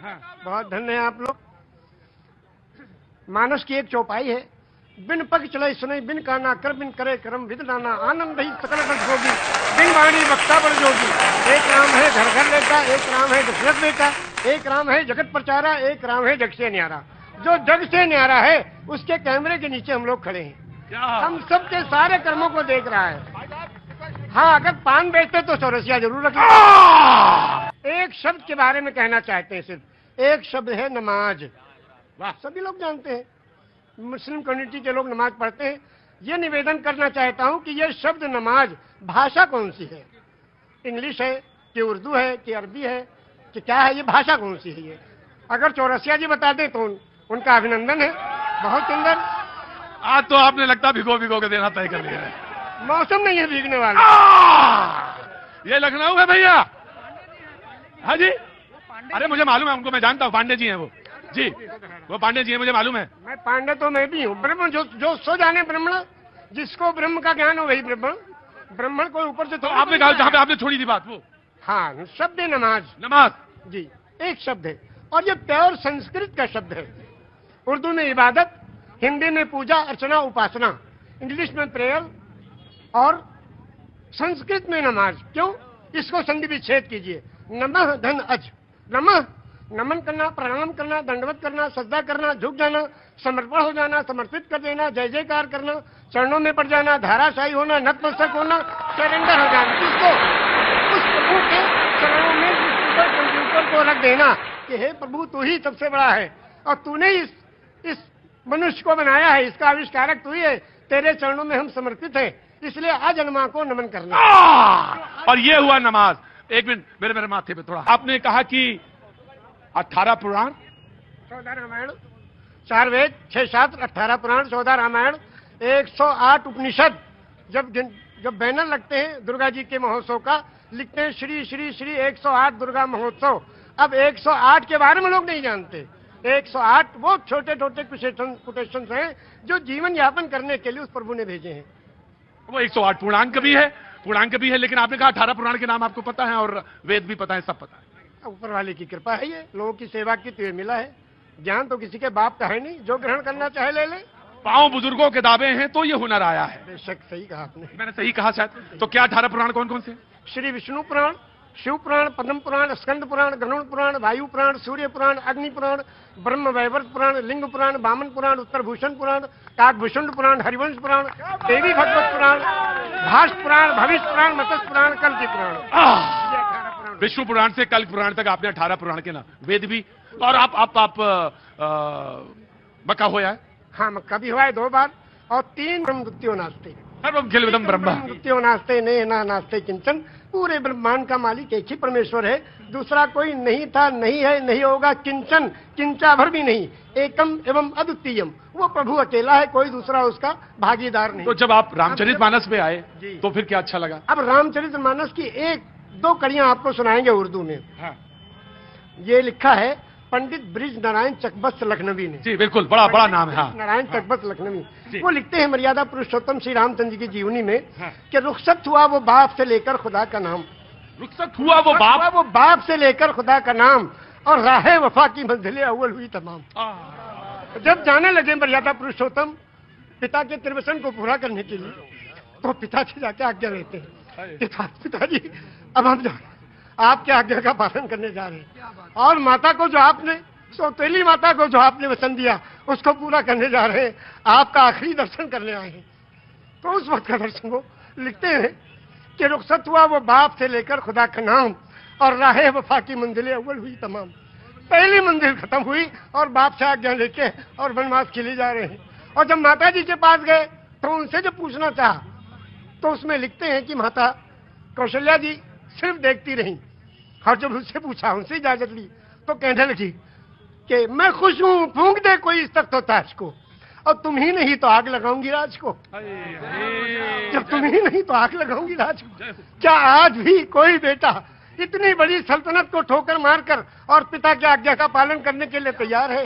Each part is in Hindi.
बहुत धन्य है आप लोग। मानस की एक चौपाई है, बिन पग चले सुने बिन काना कर बिन करे करम विद नाना आनंद ही सकल बस होगी बिन वाणी वक्ता बड़ जोगी। एक राम है घर घर लेता, एक राम है दशरथ बेटा, एक राम है जगत प्रचारा, एक राम है जग से न्यारा। जो जग से न्यारा है उसके कैमरे के नीचे हम लोग खड़े हैं, हम सबके सारे कर्मों को देख रहा है। हाँ, अगर पान बेचते तो चौरसिया जरूर रखें। एक शब्द के बारे में कहना चाहते हैं, सिर्फ एक शब्द है नमाज। वाह, सभी लोग जानते हैं, मुस्लिम कम्युनिटी के लोग नमाज पढ़ते हैं। ये निवेदन करना चाहता हूं कि ये शब्द नमाज भाषा कौन सी है? इंग्लिश है कि उर्दू है कि अरबी है कि क्या है? ये भाषा कौन सी है? ये अगर चौरसिया जी बता दें तो उनका अभिनंदन है। बहुत सुंदर। आज तो आपने लगता भिगो भिगो के देना तय कर लिया है। मौसम नहीं है भीगने वाला। ये लखनऊ है भैया। हाँ जी, अरे मुझे मालूम है उनको, मैं जानता हूँ, पांडे जी हैं वो जी, वो पांडे जी हैं, मुझे मालूम है। मैं पांडे तो मैं भी हूँ। ब्रह्म जो सो जाने ब्राह्मण, जिसको ब्रह्म का ज्ञान हो वही ब्राह्मण। ब्राह्मण को ऊपर से तो आपने कहा जहाँ पे आपने छोड़ी थी बात वो। हाँ, शब्द है नमाज। नमाज जी, एक शब्द है और ये प्योर संस्कृत का शब्द है। उर्दू में इबादत, हिंदी में पूजा अर्चना उपासना, इंग्लिश में प्रेयर और संस्कृत में नमाज। क्यों? इसको संधि विच्छेद कीजिए। नमः धन अज। नमः नमन करना, प्रणाम करना, दंडवत करना, सजदा करना, झुक जाना, समर्पण हो जाना, समर्पित कर देना, जय जयकार करना, चरणों में पड़ जाना, धाराशाही होना, नतमस्तक होना, सरेंडर हो जाना। किसको? उस प्रभु के चरणों में कंप्यूटर को रख देना कि हे प्रभु तू ही सबसे बड़ा है और तूने इस मनुष्य को बनाया है, इसका आविष्कारक तू ही है, तेरे चरणों में हम समर्पित हैं, इसलिए आज अनमा को नमन करना। और ये हुआ नमाज। एक मिनट, मेरे माथे पे थोड़ा। आपने कहा कि 18 पुराण, 14 रामायण, 4 वेद, 6 शास्त्र, 18 पुराण, 14 रामायण, 108 उपनिषद। जब बैनर लगते हैं दुर्गा जी के महोत्सव का, लिखते हैं श्री श्री श्री 108 दुर्गा महोत्सव। अब 108 के बारे में लोग नहीं जानते। 108 वो छोटे छोटे कोटेशंस हैं जो जीवन यापन करने के लिए उस प्रभु ने भेजे हैं। वो 108 पूर्णांक भी है, लेकिन आपने कहा 18 पुराण के नाम आपको पता है और वेद भी पता है, सब पता है। ऊपर वाले की कृपा है, ये लोगों की सेवा की तो ये मिला है। ज्ञान तो किसी के बाप का है नहीं, जो ग्रहण करना चाहे ले ले। पांव बुजुर्गों के दावे हैं तो ये हुनर आया है। बेशक सही कहा आपने। मैंने सही कहा शायद। तो क्या 18 पुराण कौन कौन से? श्री विष्णु पुराण, शिव पुराण, पद्म पुराण, स्कंद पुराण, गरुड़ पुराण, वायु पुराण, सूर्य पुराण, अग्नि पुराण, ब्रह्म वैवर्त पुराण, लिंग पुराण, वामन पुराण, उत्तर भूषण पुराण, काकभूषण पुराण, हरिवंश पुराण, देवी भगवत पुराण, भाष पुराण, भविष्य पुराण, मत्स्य पुराण, कल्प पुराण। विष्णु पुराण से कल्प पुराण तक आपने 18 पुराण के नाम, वेद भी। और आप मक्का होया है? हाँ, मक्का भी हुआ है 2 बार। और 3 ब्रह्मद्वितीयो नास्ते, सर्वम खिलविदं ब्रह्म द्वितीयो नास्ते ने ना नास्ते किंचन। पूरे ब्रह्मांड का मालिक एक ही परमेश्वर है, दूसरा कोई नहीं था, नहीं है, नहीं होगा, किंचन, किंचा भर भी नहीं। एकम एवं अद्वितीयम, वो प्रभु अकेला है, कोई दूसरा उसका भागीदार नहीं। तो जब आप रामचरितमानस पे आए तो फिर क्या अच्छा लगा? अब रामचरितमानस की 1-2 कड़ियां आपको सुनाएंगे उर्दू में। हाँ। ये लिखा है पंडित ब्रिज नारायण चकबस्त लखनवी ने। जी बिल्कुल, बड़ा नाम है। हाँ। नारायण चकबस्त लखनवी, वो लिखते हैं मर्यादा पुरुषोत्तम श्री रामचंद्र जी की जीवनी में कि रुखसत हुआ वो बाप से लेकर खुदा का नाम। रुखसत हुआ वो बाप से लेकर खुदा का नाम, और राहे वफा की मंजिलें अव्वल हुई तमाम। जब जाने लगे मर्यादा पुरुषोत्तम पिता के त्रिवचन को पूरा करने के लिए, तो पिताजी जाके आज्ञा लेते हैं, पिताजी अब हम आपके आज्ञा का पालन करने जा रहे हैं, और माता को जो आपने, सौतेली माता को जो आपने वचन दिया उसको पूरा करने जा रहे हैं, आपका आखिरी दर्शन करने आए हैं। तो उस वक्त का दर्शन वो लिखते हैं कि रुखसत हुआ वो बाप से लेकर खुदा का नाम, और राहे वफा की मंजिलें अव्वल हुई तमाम। पहली मंजिल खत्म हुई और बाप से आज्ञा लेके और वनवास के लिए जा रहे हैं। और जब माता जी के पास गए तो उनसे जब पूछना चाहा तो उसमें लिखते हैं कि माता कौशल्या जी सिर्फ देखती रही, और जब उससे पूछा, उनसे इजाजत ली, तो कहने लगी कि मैं खुश हूं, फूंक दे कोई इस तख्त ताज को, और तुम ही नहीं तो आग लगाऊंगी राज को। जब तुम ही नहीं तो आग लगाऊंगी राज को। क्या आज भी कोई बेटा इतनी बड़ी सल्तनत को ठोकर मारकर और पिता की आज्ञा का पालन करने के लिए तैयार है?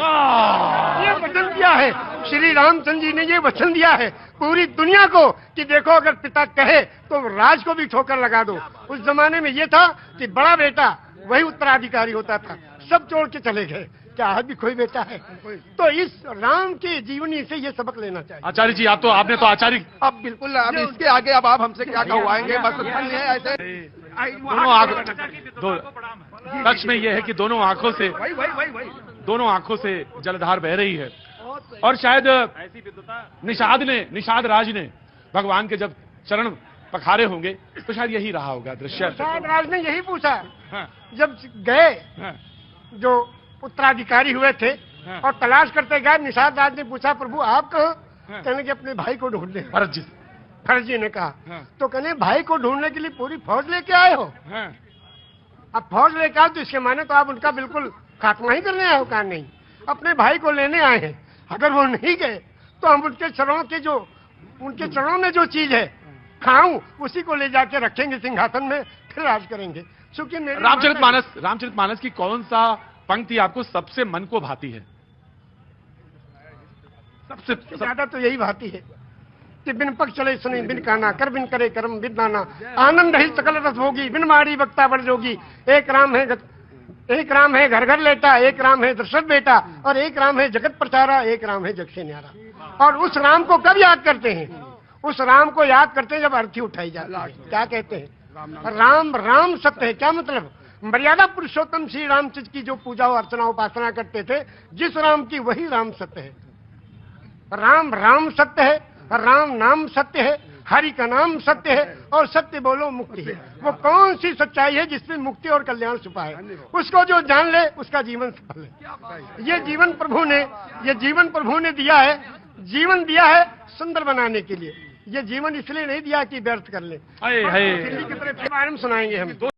ये वचन दिया है श्री रामचंद्र जी ने, ये वचन दिया है पूरी दुनिया को कि देखो अगर पिता कहे तो राज को भी ठोकर लगा दो। उस जमाने में ये था कि बड़ा बेटा वही उत्तराधिकारी होता था, सब छोड़ के चले गए। क्या आज भी कोई बेटा है? तो इस राम की जीवनी से ये सबक लेना चाहिए। आचार्य जी आपने तो आचार्य अब बिल्कुल, अब इसके आगे अब आप हमसे क्या कहवाएंगे? बस इतना ही है। ऐसे दोनों आंखों सच में ये है कि दोनों आंखों से जलधार बह रही है। और शायद निषाद राज ने भगवान के जब चरण पखारे होंगे तो शायद यही रहा होगा दृश्य। निषाद राज ने यही पूछा हाँ, जब गए, हाँ, जो उत्तराधिकारी हुए थे हाँ। और तलाश करते गए, निषाद राज ने पूछा प्रभु आप कहो? हाँ। कहने के अपने भाई को ढूंढने। भरत जी फर्जी ने कहा। हाँ। तो कहने भाई को ढूंढने के लिए पूरी फौज लेके आए हो? हाँ, अब फौज लेके आओ तो इसके माने तो आप उनका बिल्कुल खात्मा ही करने आए हो? कहा नहीं, अपने भाई को लेने आए हैं। अगर वो नहीं गए तो हम उनके चरणों में जो चीज है खाऊं उसी को ले जाके रखेंगे सिंहासन में, फिर राज करेंगे। क्योंकि मेरी रामचरितमानस की कौन सा पंक्ति आपको सबसे मन को भाती है? सबसे ज्यादा तो यही भाती है कि बिन पग चले सुने बिन काना, कर बिन करे कर्म बिन नाना, आनंद ही सकल रस होगी बिन मारी वक्ता बड़ जोगी। एक राम है घर घर लेटा, एक राम है दशरथ बेटा, और एक राम है जगत प्रचारा, एक राम है जग से न्यारा। और उस राम को कब याद करते हैं? उस राम को याद करते हैं जब अर्थी उठाई जाती है। क्या कहते हैं? राम सत्य है। क्या मतलब? मर्यादा पुरुषोत्तम श्री रामचंद्र की जो पूजा अर्चना उपासना करते थे, जिस राम की वही राम सत्य है। राम सत्य है, राम नाम सत्य है, हरि का नाम सत्य है, और सत्य बोलो मुक्ति है। वो कौन सी सच्चाई है जिसमें मुक्ति और कल्याण छुपा है? उसको जो जान ले उसका जीवन सफल है। ये जीवन प्रभु ने दिया है, जीवन दिया है सुंदर बनाने के लिए। ये जीवन इसलिए नहीं दिया कि व्यर्थ कर ले। हाय हाय दिल्ली की तरफ सुनाएंगे हम।